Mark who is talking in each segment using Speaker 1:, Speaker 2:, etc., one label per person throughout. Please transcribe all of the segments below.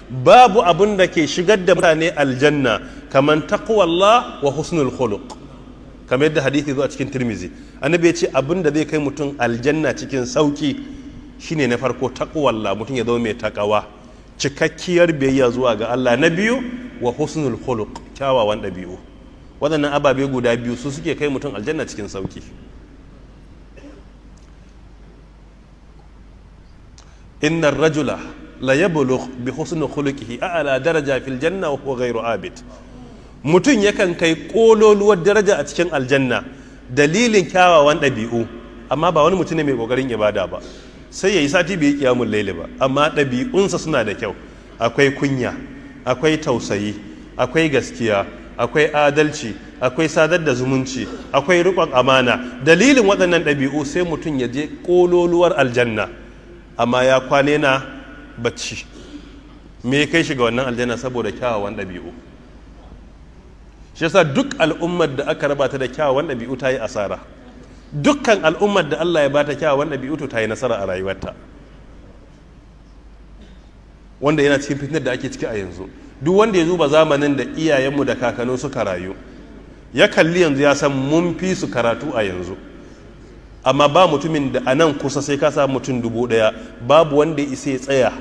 Speaker 1: babu abun da ke shigar da mutane aljanna kaman taqwallah wa husnul khuluq, kamar yadda hadithi zuwa cikin Tirmizi. Annabi ya ce abin da zai kai mutum aljanna cikin sauki shine na farko taqwallah, mutum ya zama mai takawa, cikakkiyar biyayya zuwa ga Allah. Na biyu wa husnul khuluq, kyawawan ɗabi'u. Waɗannan ababe guda biyu su suke kai mutum aljanna cikin sauki. innar rajula la yablugh bi husni khuluqihi a'la daraja fil janna wa huwa ghayru abid. Mutum yakan kai kololuwar daraja a cikin aljanna dalilin kyawawan ɗabi'u, amma ba wani mutum ne mai kokarin ibada ba, sai yayi sati bai kiyamul laili ba, amma ɗabi'unsa suna da kyau. Akwai kunya, akwai tausayi, akwai gaskiya, akwai adalci, akwai sadar da zumunci, akwai riƙon amana. Dalilin waɗannan ɗabi'u sai mutum ya je kololuwar aljanna, amma ya kwane na bacci. Me kai shi ga wannan aljanna? Saboda kyawawan ɗabi'u. Shi yasa duk al'ummar da aka raba ta da kyawawan ɗabi'u ta yi asara. Dukkan al'ummar da Allah ya bata kyawawan ɗabi'u to ta yi nasara a rayuwarta, wanda yana cikin fitnar da ake ciki a yanzu. Duk wanda ya zuba zamanin da iyayenmu da kakanni suka rayu, ya kalli yanzu ya san mun fi su karatu a yanzu, amma ba mutumin da a nan kusa sai ka samu mutum 1000 babu wanda ya isa ya tsaya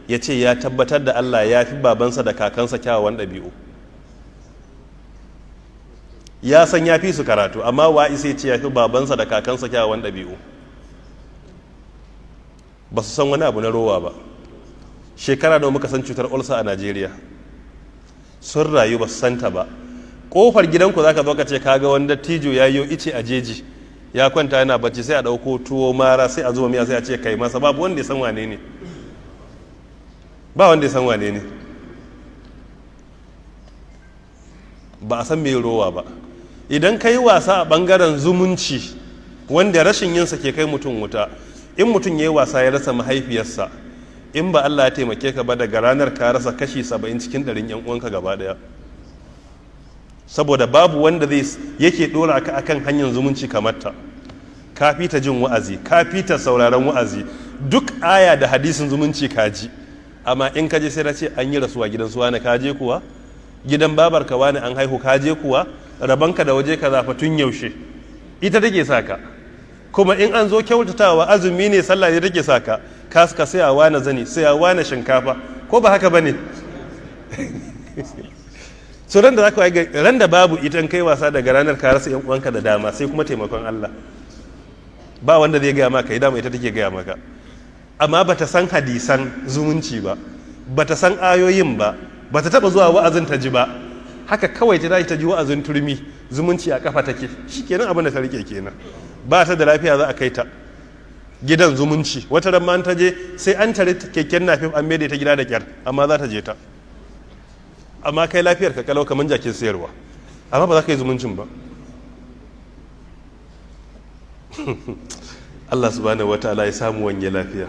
Speaker 1: ya ce ya tabbatar da Allah ya fi babansa da kakansa kyawawan ɗabi'u. Ya san ya fi su karatu, amma wa isa ya ce ya fi babansa da kakansa kyawawan ɗabi'u? Ba su san wani abu na rowa ba. Shekara da muka san cutar ulsa a Najeriya, sun rayu ba su santa ba. Kofar gidanku za ka zo ka ce kaga wani dattijo ya yi ice a jeji ya kwanta yana bacci, sai a ɗauko tuwo mara sai a zuba miya sai a ce kai masa. Babu wanda ya san wane ne, ba wanda ya san wane ne. Ba a san mai rowa ba. Idan ka yi wasa a ɓangaren zumunci, wanda rashin yinsa ke kai mutum wuta, in mutum ya yi wasa ya rasa mahaifiyarsa, in ba Allah ya taimake ka ba, daga ranar ka rasa kashi 70 cikin 100 yan uwanka gaba daya. Saboda babu wanda zai yake dora ka akan hanyar zumunci kamar ta. Ka fita jin wa'azi, ka fita sauraron wa'azi, duk aya da hadisin zumunci ka ji, amma in ka je sai na ce an yi rasuwa gidan suwa na ka je kuwa, gidan babar ka wani an haihu ka je kuwa, rabanka da waje ka zafa tun yaushe, ita take saka. Kuma in an zo kyautatawa, azumi ne, sallah ne take saka, ka sai a wani zani, sai a wani shinkafa, ko ba haka bane? So ran da zaka yi ran da babu ita kai wasa daga ranar ka rasa yan uwanka da dama, sai kuma taimakon Allah. Ba wanda zai gaya maka, dama ita take gaya maka. Amma bata san hadisan zumunci ba, bata san ayoyin ba, bata taba zuwa wa'azin ta ji ba. Haka kawai ta ji wa'azin turmi, zumunci a kafa take. Shikenan abin da ta rike kenan. Ba ta da lafiya za a kai ta gidan zumunci, wata ran ma ta je sai an tare keken nafif an maida ta gida da kyar, amma za ta je ta. Amma kai lafiyar ka kalau kaman jakin sayarwa, amma ba za ka yi zumuncin ba. Allah subhanahu wataala ya samu wanye lafiya.